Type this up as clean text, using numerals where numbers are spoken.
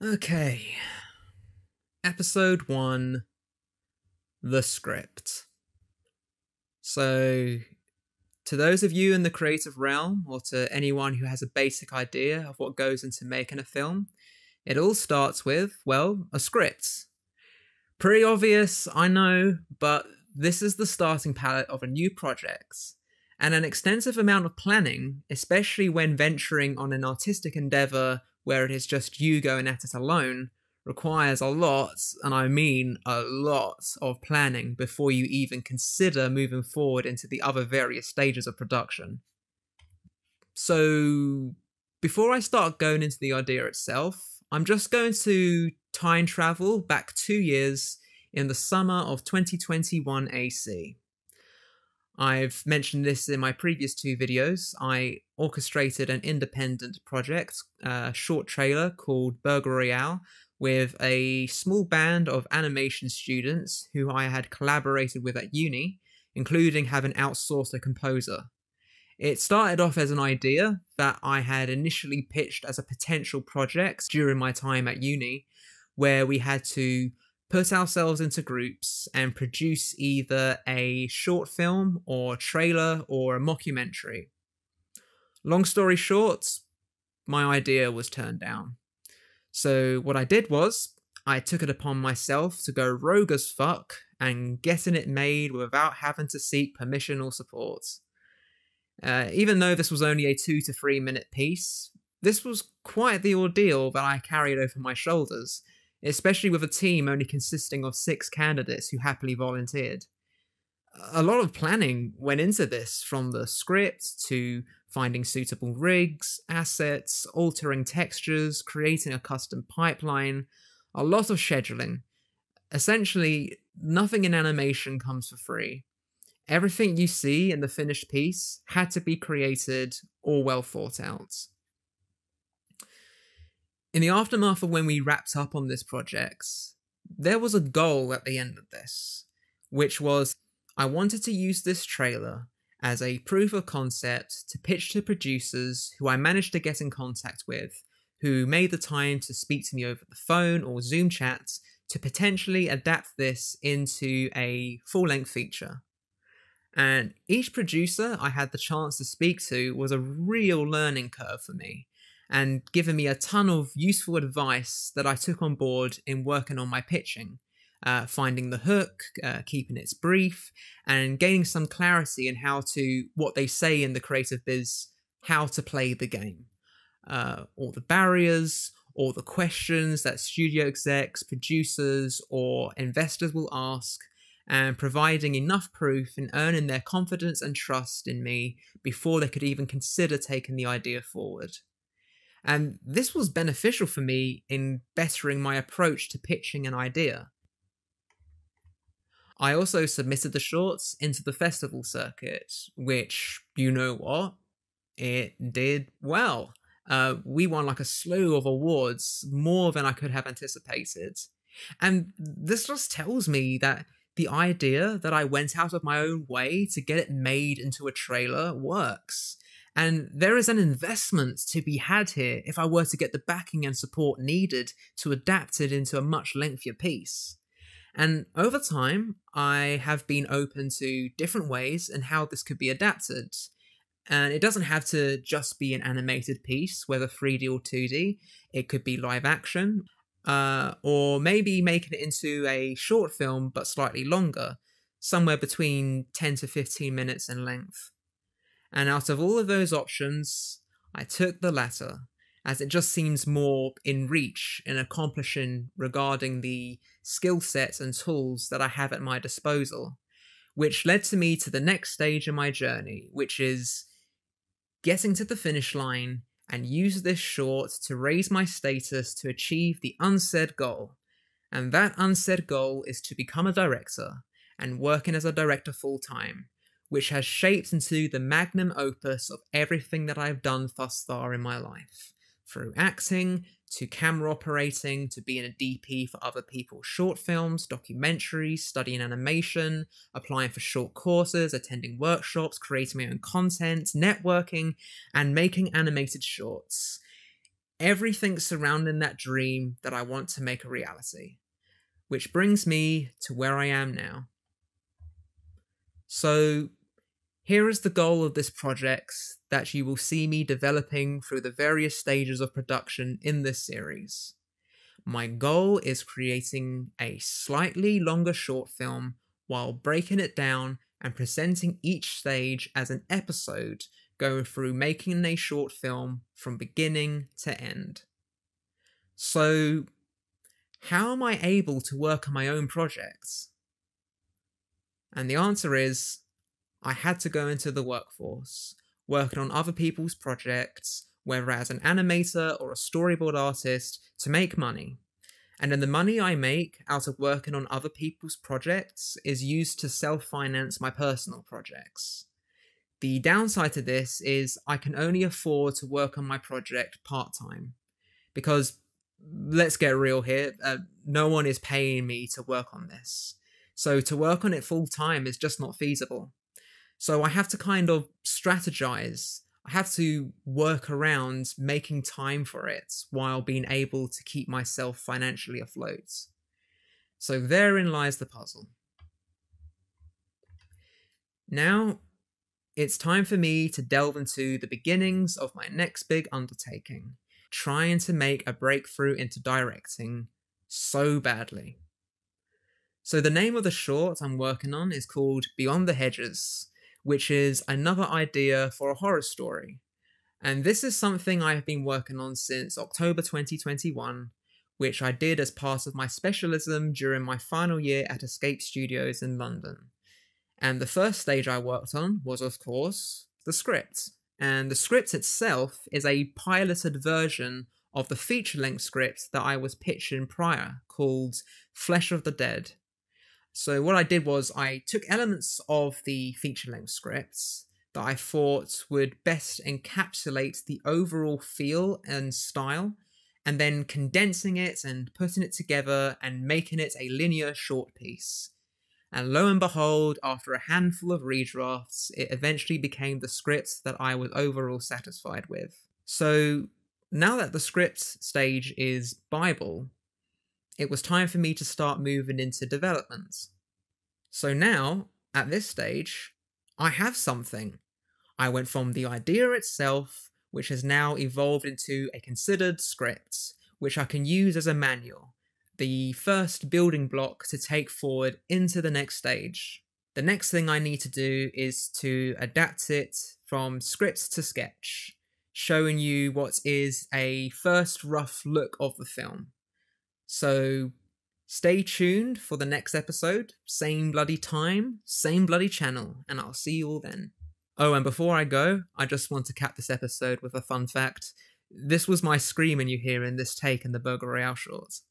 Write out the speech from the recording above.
Okay, episode 1, the script. So, to those of you in the creative realm, or to anyone who has a basic idea of what goes into making a film, it all starts with, well, a script. Pretty obvious, I know, but this is the starting palette of a new project. And an extensive amount of planning, especially when venturing on an artistic endeavour where it is just you going at it alone, requires a lot, and I mean a lot, of planning before you even consider moving forward into the other various stages of production. So, before I start going into the idea itself, I'm just going to time travel back 2 years in the summer of 2021 AC. I've mentioned this in my previous two videos. I orchestrated an independent project, a short trailer called Burger Royale, with a small band of animation students who I had collaborated with at uni, including having outsourced a composer. It started off as an idea that I had initially pitched as a potential project during my time at uni, where we had to put ourselves into groups and produce either a short film or trailer or a mockumentary. Long story short, my idea was turned down. So what I did was, I took it upon myself to go rogue as fuck and getting it made without having to seek permission or support. Even though this was only a 2 to 3 minute piece, this was quite the ordeal that I carried over my shoulders, especially with a team only consisting of 6 candidates who happily volunteered. A lot of planning went into this, from the script to finding suitable rigs, assets, altering textures, creating a custom pipeline, a lot of scheduling. Essentially, nothing in animation comes for free. Everything you see in the finished piece had to be created or well thought out. In the aftermath of when we wrapped up on this project, there was a goal at the end of this, which was I wanted to use this trailer as a proof of concept to pitch to producers who I managed to get in contact with, who made the time to speak to me over the phone or Zoom chats to potentially adapt this into a full-length feature. And each producer I had the chance to speak to was a real learning curve for me, and given me a ton of useful advice that I took on board in working on my pitching, finding the hook, keeping it brief, and gaining some clarity in what they say in the creative biz, how to play the game. All the barriers, all the questions that studio execs, producers, or investors will ask, and providing enough proof in earning their confidence and trust in me before they could even consider taking the idea forward. And this was beneficial for me in bettering my approach to pitching an idea. I also submitted the shorts into the festival circuit, which, you know what? It did well. We won like a slew of awards, more than I could have anticipated. And this just tells me that the idea that I went out of my own way to get it made into a trailer works. And there is an investment to be had here if I were to get the backing and support needed to adapt it into a much lengthier piece. And over time, I have been open to different ways and how this could be adapted. And it doesn't have to just be an animated piece, whether 3D or 2D. It could be live action, or maybe making it into a short film but slightly longer, somewhere between 10 to 15 minutes in length. And out of all of those options, I took the latter, as it just seems more in reach in accomplishing regarding the skill sets and tools that I have at my disposal, which led to me to the next stage in my journey, which is getting to the finish line and use this short to raise my status to achieve the unsaid goal. And that unsaid goal is to become a director and working as a director full-time, which has shaped into the magnum opus of everything that I've done thus far in my life. Through acting, to camera operating, to being a DP for other people's short films, documentaries, studying animation, applying for short courses, attending workshops, creating my own content, networking, and making animated shorts. everything surrounding that dream that I want to make a reality. Which brings me to where I am now. So, here is the goal of this project that you will see me developing through the various stages of production in this series. My goal is creating a slightly longer short film while breaking it down and presenting each stage as an episode, going through making a short film from beginning to end. So, how am I able to work on my own projects? And the answer is, I had to go into the workforce, working on other people's projects, whether as an animator or a storyboard artist, to make money. And then the money I make out of working on other people's projects is used to self-finance my personal projects. The downside to this is I can only afford to work on my project part-time. Because, let's get real here, no one is paying me to work on this. So to work on it full-time is just not feasible. So I have to kind of strategize. I have to work around making time for it while being able to keep myself financially afloat. So therein lies the puzzle. Now, it's time for me to delve into the beginnings of my next big undertaking, trying to make a breakthrough into directing so badly. So the name of the short I'm working on is called Beyond the Hedges, which is another idea for a horror story. And this is something I have been working on since October 2021, which I did as part of my specialism during my final year at Escape Studios in London. And the first stage I worked on was, of course, the script. And the script itself is a piloted version of the feature-length script that I was pitching prior, called Flesh of the Dead. So what I did was I took elements of the feature-length scripts that I thought would best encapsulate the overall feel and style, and then condensing it and putting it together and making it a linear short piece. And lo and behold, after a handful of redrafts, it eventually became the script that I was overall satisfied with. So now that the script stage is Bible, it was time for me to start moving into development. So now, at this stage, I have something. I went from the idea itself, which has now evolved into a considered script, which I can use as a manual, the first building block to take forward into the next stage. The next thing I need to do is to adapt it from script to sketch, showing you what is a first rough look of the film. So stay tuned for the next episode, same bloody time, same bloody channel, and I'll see you all then. Oh, and before I go, I just want to cap this episode with a fun fact. This was my screaming you hear in this take in the Burger Royale shorts.